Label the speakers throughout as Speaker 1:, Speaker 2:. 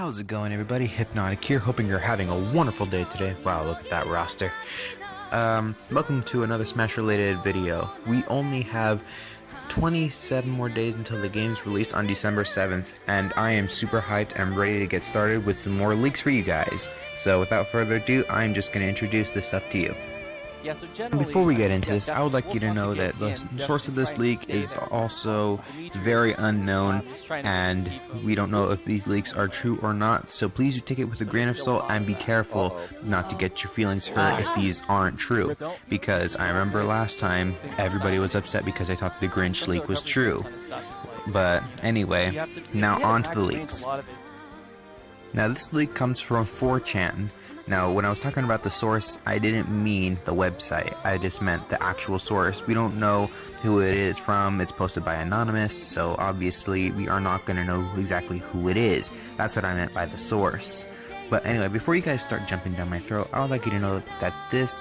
Speaker 1: How's it going, everybody? Hypnotic here, hoping you're having a wonderful day today. Wow, look at that roster. Welcome to another Smash related video. We only have 27 more days until the game's released on December 7th, and I am super hyped and ready to get started with some more leaks for you guys. So without further ado, I'm just going to introduce this stuff to you. Before we get into this, I would like you to know that the source of this leak is also very unknown, and we don't know if these leaks are true or not, so please do take it with a grain of salt and be careful not to get your feelings hurt if these aren't true, because I remember last time everybody was upset because I thought the Grinch leak was true. But anyway, now on to the leaks. Now this leak comes from 4chan. Now when I was talking about the source, I didn't mean the website, I just meant the actual source. We don't know who it is from, it's posted by Anonymous, so obviously we are not going to know exactly who it is. That's what I meant by the source. But anyway, before you guys start jumping down my throat, I would like you to know that this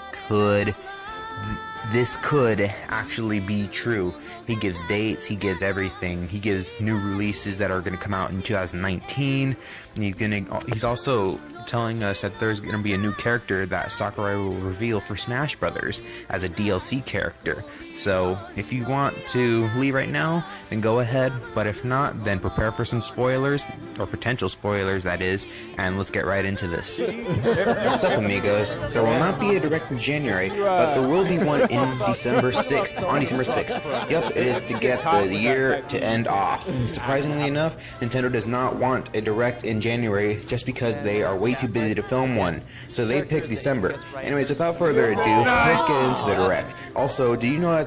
Speaker 1: could actually be true. He gives dates, he gives everything. He gives new releases that are going to come out in 2019. He's also telling us that there's going to be a new character that Sakurai will reveal for Smash Brothers as a DLC character. So if you want to leave right now, then go ahead, but if not, then prepare for some spoilers, or potential spoilers that is, and let's get right into this. What's up, amigos? There will not be a direct in January, but there will be one in December 6th, on December 6th. Yup, it is to get the year to end off. Surprisingly enough, Nintendo does not want a direct in January just because they are way too busy to film one, so they picked December. Anyways, without further ado, let's get into the direct. Also, do you know that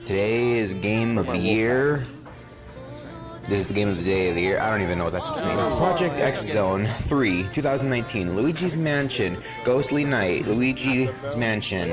Speaker 1: today is Game of the Year? This is the Game of the Day of the Year. I don't even know what that's supposed to mean. Project X Zone 3, 2019. Luigi's Mansion, Ghostly Night, Luigi's Mansion,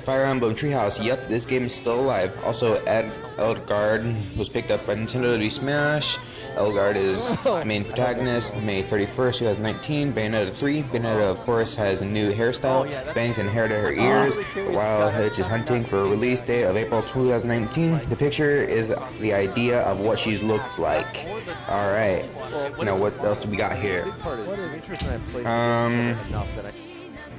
Speaker 1: Fire Emblem Treehouse. Yep, this game is still alive. Also, Eldgard was picked up by Nintendo to do Smash. Eldgard is main protagonist. May 31st, 2019. Bayonetta 3. Bayonetta, of course, has a new hairstyle, bangs and hair to her ears, while Hitch is hunting for a release date of April 2019. The picture is the idea of what she looks like. Alright, now what else do we got here?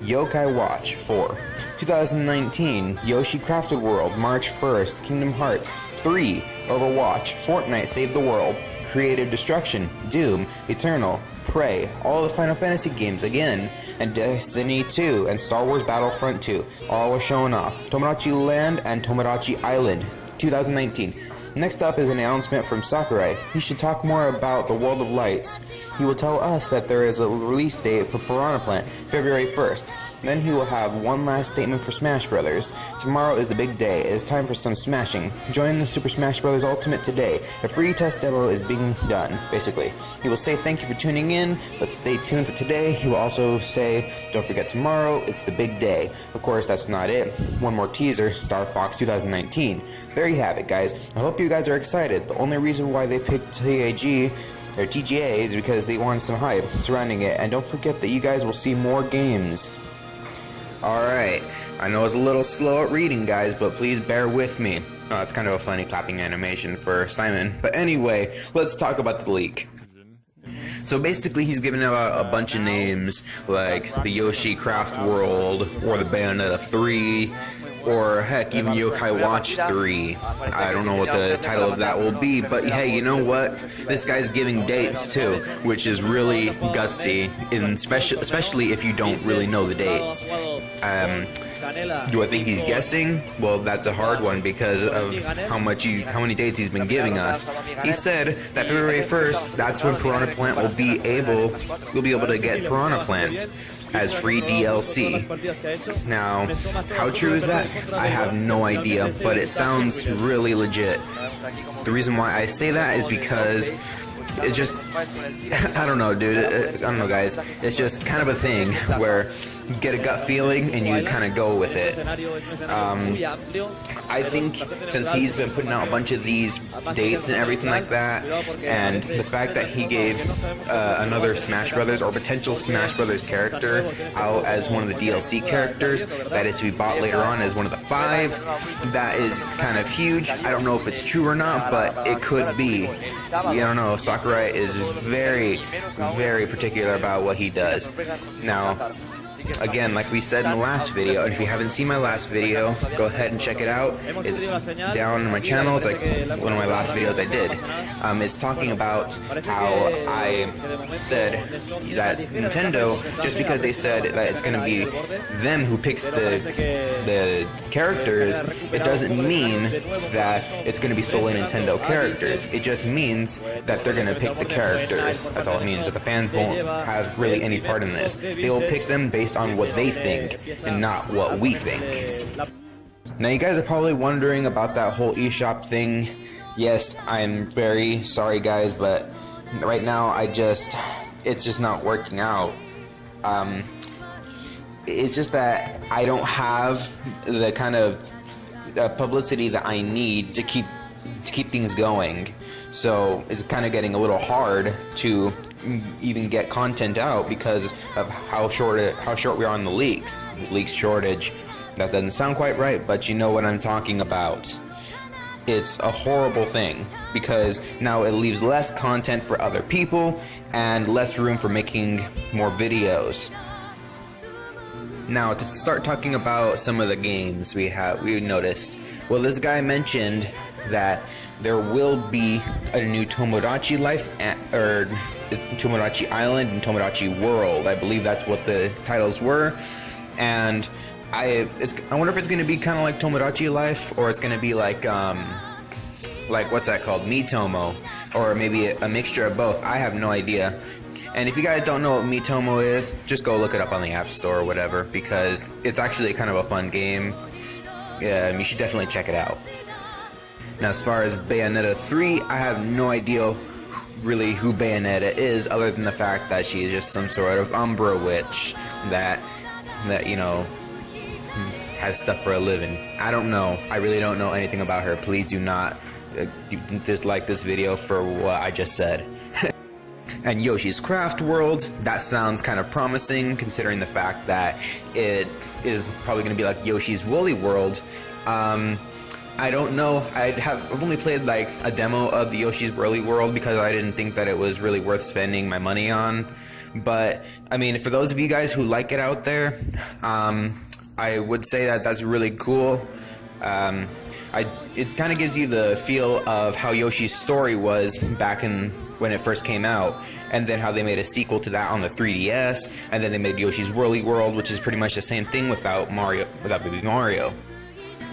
Speaker 1: Yokai Watch 4, 2019, Yoshi Crafted World, March 1st, Kingdom Hearts 3, Overwatch, Fortnite Save the World, Creative Destruction, Doom, Eternal, Prey, all the Final Fantasy games again, and Destiny 2, and Star Wars Battlefront 2, all were showing off. Tomodachi Land and Tomodachi Island, 2019. Next up is an announcement from Sakurai. He should talk more about the World of Lights. He will tell us that there is a release date for Piranha Plant, February 1st. Then he will have one last statement for Smash Brothers. Tomorrow is the big day. It is time for some smashing. Join the Super Smash Bros. Ultimate today. A free test demo is being done, basically. He will say thank you for tuning in, but stay tuned for today. He will also say, don't forget tomorrow, it's the big day. Of course, that's not it. One more teaser, Star Fox 2019. There you have it, guys. I hope you guys are excited. The only reason why they picked TAG or TGA is because they wanted some hype surrounding it. And don't forget that you guys will see more games. Alright, I know it's a little slow at reading, guys, but please bear with me. Oh, it's kind of a funny clapping animation for Simon. But anyway, let's talk about the leak. So basically, he's giving out a bunch of names, like the Yoshi Craft World, or the Bayonetta 3, or heck, even Yokai Watch 3. I don't know what the title of that will be, but hey, you know what? This guy's giving dates too, which is really gutsy, especially if you don't really know the dates. Do I think he's guessing? Well, that's a hard one because of how many dates he's been giving us. He said that February 1st, that's when Piranha Plant will be able to get Piranha Plant as free DLC. Now, how true is that? I have no idea, but it sounds really legit. The reason why I say that is because it just, I don't know, dude. I don't know, guys. It's just kind of a thing where you get a gut feeling and you kind of go with it. I think since he's been putting out a bunch of these dates and everything like that, and the fact that he gave another Smash Brothers or potential Smash Brothers character out as one of the DLC characters that is to be bought later on as one of the 5, that is kind of huge. I don't know if it's true or not, but it could be. I don't know. Sakurai is very, very particular about what he does. Now, again, like we said in the last video, and if you haven't seen my last video, go ahead and check it out. It's down on my channel. It's like one of my last videos I did. It's talking about how I said that Nintendo, just because they said that it's going to be them who picks the characters, it doesn't mean that it's going to be solely Nintendo characters. It just means that they're going to pick the characters. That's all it means. That the fans won't have really any part in this. They will pick them based on what they think and not what we think. Now, you guys are probably wondering about that whole eShop thing. Yes, I'm very sorry, guys, but right now it's just not working out. It's just that I don't have the kind of publicity that I need to keep things going. So it's kind of getting a little hard to even get content out because of how short we are on the leaks shortage. That doesn't sound quite right, but you know what I'm talking about. It's a horrible thing because now it leaves less content for other people and less room for making more videos. Now, to start talking about some of the games we noticed. Well, this guy mentioned that there will be a new Tomodachi Life, or it's Tomodachi Island and Tomodachi World. I believe that's what the titles were, and I wonder if it's going to be kind of like Tomodachi Life, or it's going to be like what's that called, Miitomo, or maybe a mixture of both. I have no idea. And if you guys don't know what Miitomo is, just go look it up on the App Store or whatever, because it's actually kind of a fun game. Yeah, you should definitely check it out. Now, as far as Bayonetta 3, I have no idea really who Bayonetta is, other than the fact that she is just some sort of Umbra witch that you know, has stuff for a living. I don't know. I really don't know anything about her. Please do not dislike this video for what I just said. And Yoshi's Craft World, that sounds kind of promising, considering the fact that it is probably going to be like Yoshi's Woolly World. I don't know. I've only played like a demo of the Yoshi's Woolly World because I didn't think that it was really worth spending my money on. But I mean, for those of you guys who like it out there, I would say that that's really cool. It kind of gives you the feel of how Yoshi's Story was back when it first came out, and then how they made a sequel to that on the 3DS, and then they made Yoshi's Woolly World, which is pretty much the same thing without Baby Mario.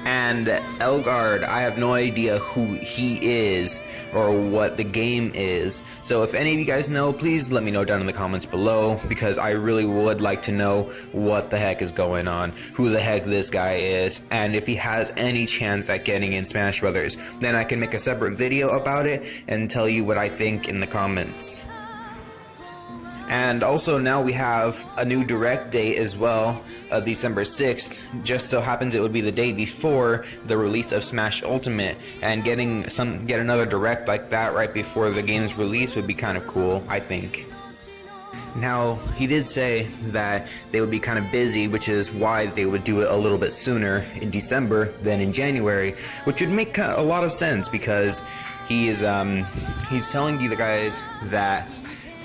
Speaker 1: And Elgard, I have no idea who he is or what the game is. So if any of you guys know, please let me know down in the comments below, because I really would like to know what the heck is going on, who the heck this guy is, and if he has any chance at getting in Smash Brothers. Then I can make a separate video about it and tell you what I think in the comments. And also now we have a new direct date as well, of December 6th. Just so happens it would be the day before the release of Smash Ultimate, and get another direct like that right before the game's release would be kind of cool, I think. Now, he did say that they would be kind of busy, which is why they would do it a little bit sooner in December than in January, which would make a lot of sense, because he's telling you the guys that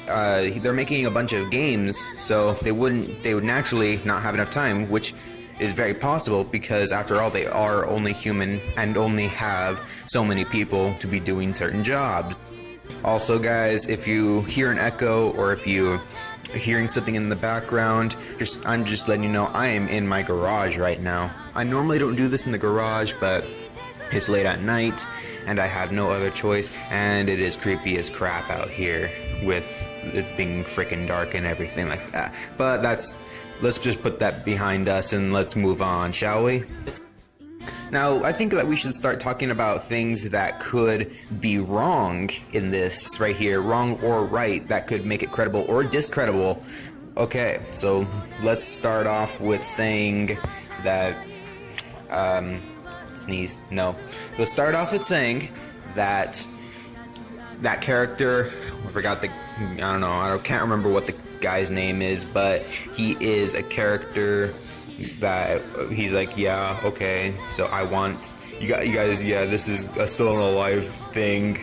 Speaker 1: they're making a bunch of games, so they would naturally not have enough time, which is very possible, because after all, they are only human and only have so many people to be doing certain jobs. Also, guys, if you hear an echo or if you are hearing something in the background, I'm just letting you know I am in my garage right now. I normally don't do this in the garage, but it's late at night and I have no other choice, and it is creepy as crap out here with it being freaking dark and everything like that. But let's just put that behind us and let's move on, shall we? Now, I think that we should start talking about things that could be wrong in this right here, wrong or right, that could make it credible or discreditable. Okay, so let's start off with saying that, sneeze, no. Let's start off with saying that that character, I forgot the, I don't know, I can't remember what the guy's name is, but he is a character that he's like, yeah, okay, so I want, you guys, yeah, this is a still an alive thing.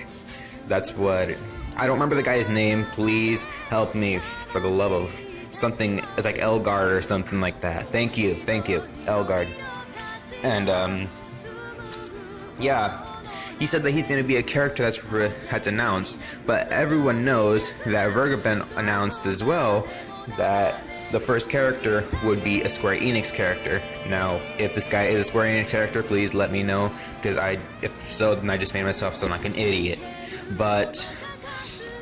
Speaker 1: That's what, I don't remember the guy's name, please help me for the love of something, it's like Elgard or something like that. Thank you, Elgard. And, yeah, he said that he's going to be a character that's announced, but everyone knows that Vergaben announced as well that the first character would be a Square Enix character. Now, if this guy is a Square Enix character, please let me know, because if so, then I just made myself sound like an idiot. But,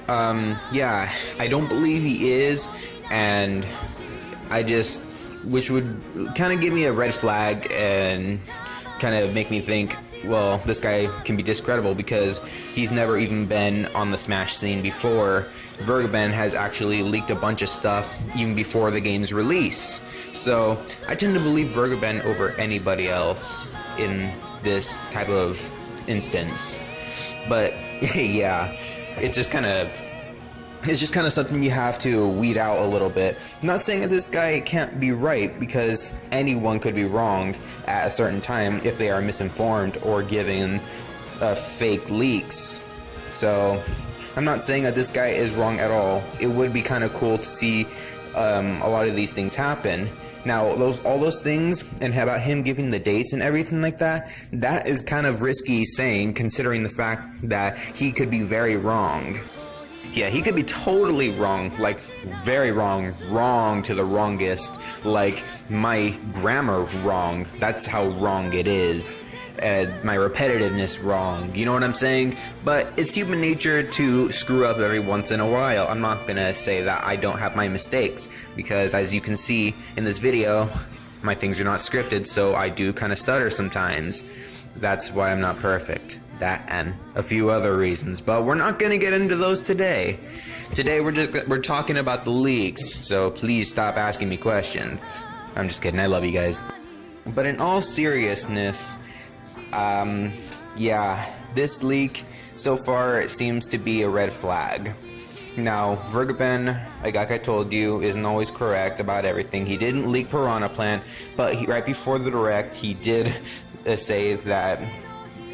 Speaker 1: yeah, I don't believe he is, and which would kind of give me a red flag and kind of make me think, well, this guy can be discreditable because he's never even been on the Smash scene before. Vergaben has actually leaked a bunch of stuff even before the game's release. So I tend to believe Vergaben over anybody else in this type of instance. But yeah, it's just kind of something you have to weed out a little bit. I'm not saying that this guy can't be right, because anyone could be wrong at a certain time if they are misinformed or given fake leaks. So I'm not saying that this guy is wrong at all. It would be kind of cool to see a lot of these things happen. Now, all those things, and about him giving the dates and everything like that, that is kind of risky saying, considering the fact that he could be very wrong. Yeah, he could be totally wrong, like very wrong to the wrongest, like my grammar wrong, that's how wrong it is, my repetitiveness wrong, you know what I'm saying? But it's human nature to screw up every once in a while. I'm not gonna say that I don't have my mistakes, because as you can see in this video, my things are not scripted, so I do kind of stutter sometimes. That's why I'm not perfect. That and a few other reasons, but we're not gonna get into those today. Today we're talking about the leaks, so please stop asking me questions. I'm just kidding, I love you guys. But in all seriousness, yeah, this leak so far it seems to be a red flag. Now, Vergaben, like I told you, isn't always correct about everything. He didn't leak Piranha Plant, but right before the Direct, he did say that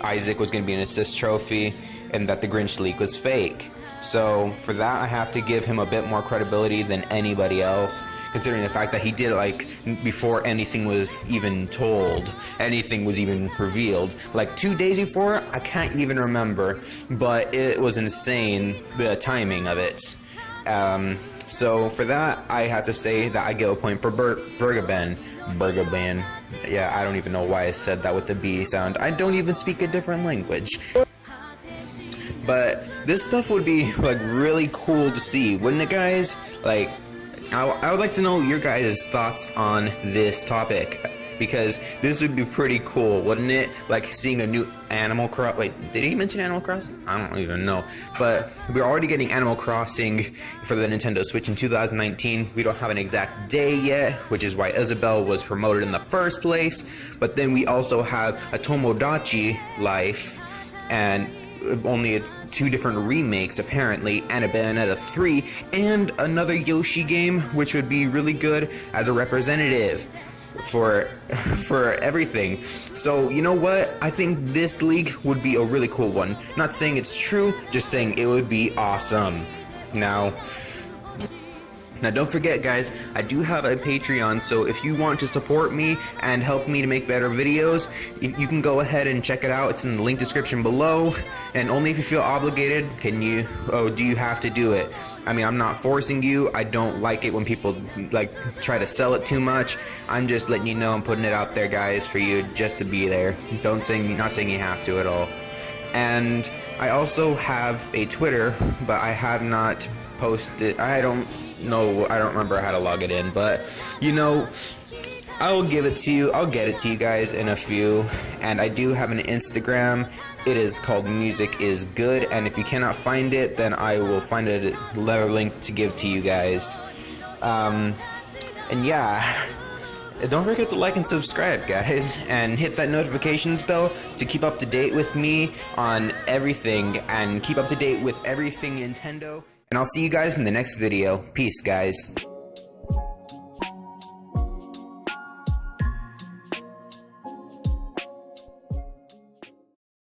Speaker 1: Isaac was going to be an assist trophy and that the Grinch leak was fake. So for that, I have to give him a bit more credibility than anybody else, considering the fact that he did it like before anything was even told, anything was even revealed. Like 2 days before, I can't even remember, but it was insane, the timing of it. So for that, I have to say that I give a point for Vergaben. Yeah, I don't even know why I said that with the B sound. I don't even speak a different language. But this stuff would be like really cool to see, wouldn't it, guys? Like, I would like to know your guys' thoughts on this topic, because this would be pretty cool, wouldn't it? Like seeing a new Animal Crossing. Wait, did he mention Animal Crossing? I don't even know. But we're already getting Animal Crossing for the Nintendo Switch in 2019. We don't have an exact day yet, which is why Isabelle was promoted in the first place. But then we also have a Tomodachi Life, and only it's 2 different remakes apparently, and a Bayonetta 3, and another Yoshi game, which would be really good as a representative for everything. So you know what, I think this league would be a really cool one. Not saying it's true, just saying it would be awesome. Now don't forget, guys, I do have a Patreon, so if you want to support me and help me to make better videos, you can go ahead and check it out. It's in the link description below, and only if you feel obligated do you have to do it. I mean, I'm not forcing you. I don't like it when people like try to sell it too much. I'm just letting you know, I'm putting it out there, guys, for you just to be there. Not saying you have to at all. And I also have a Twitter, but I have not posted. I don't remember how to log it in, but you know, I will give it to you. I'll get it to you guys in a few. And I do have an Instagram. It is called Music Is Good. And if you cannot find it, then I will find a link to give to you guys. And yeah. Don't forget to like and subscribe, guys, and hit that notifications bell to keep up to date with me on everything, and keep up to date with everything Nintendo. And I'll see you guys in the next video. Peace, guys.